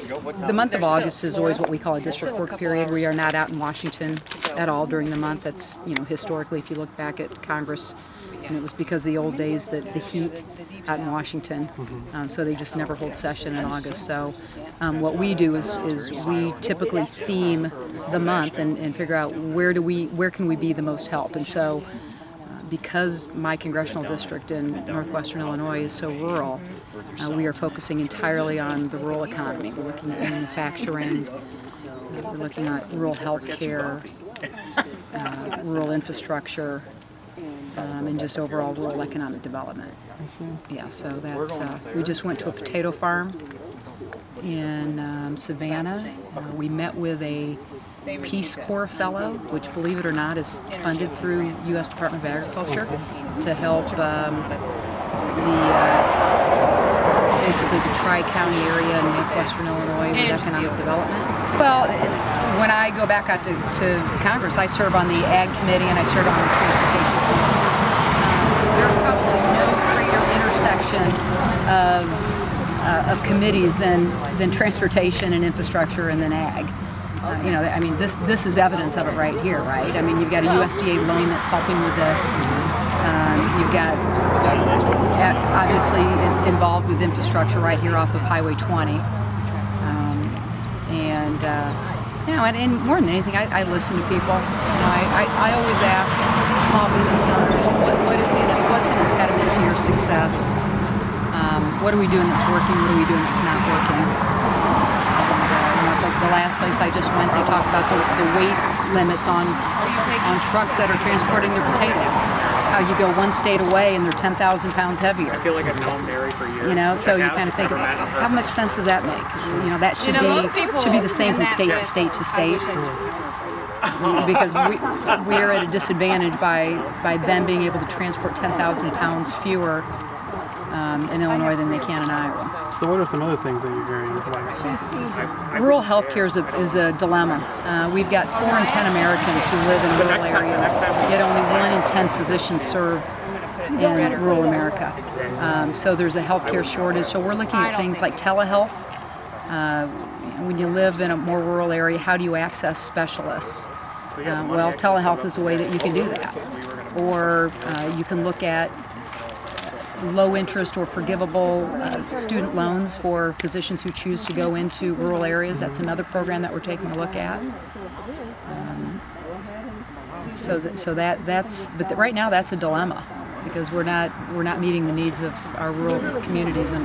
The month of August is always what we call a district work period. We are not out in Washington at all during the month. That's, historically, if you look back at Congress, and it was because of the old days, the heat out in Washington, so they just never hold session in August. So what we do is we typically theme the month and figure out where can we be the most help. And so because my congressional district in northwestern Illinois is so rural, we are focusing entirely on the rural economy. We're looking at manufacturing, we're looking at rural health care, rural infrastructure, and just overall rural economic development. Yeah, so that's, we just went to a potato farm in Savannah. We met with a Peace Corps fellow, which, believe it or not, is funded through U.S. Department of Agriculture to help basically the Tri-County area in northwestern Illinois with economic development. Well, when I go back out to Congress, I serve on the Ag Committee and I serve on the Transportation Committee. There's probably no greater intersection of committees than Transportation and Infrastructure and then Ag. This is evidence of it right here, right? I mean, you've got a USDA loan that's helping with this. You've got, obviously, involved with infrastructure right here off of Highway 20. And more than anything, I listen to people. I always ask small business owners, what's an impediment to your success? What are we doing that's working? What are we doing that's not working? The last place I just went, they talked about the weight limits on trucks that are transporting their potatoes. How you go one state away and they're 10,000 pounds heavier. I feel like I've known Mary for years. So you kind of think, how much sense does that make? That should be the same from state to state to state. Because we're at a disadvantage by them being able to transport 10,000 pounds fewer in Illinois than they can in Iowa. So what are some other things that you're hearing? Rural health care is a dilemma. We've got 4 in 10 Americans who live in rural areas, yet only 1 in 10 physicians serve in rural America. So there's a health care shortage. So we're looking at things like telehealth. When you live in a more rural area, how do you access specialists? Well, telehealth is a way that you can do that. Or you can look at low interest or forgivable student loans for physicians who choose to go into rural areas. That's another program that we're taking a look at. But right now that's a dilemma because we're not meeting the needs of our rural communities and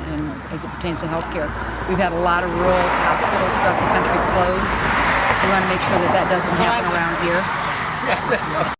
as it pertains to health care. We've had a lot of rural hospitals throughout the country close. We want to make sure that doesn't happen around here.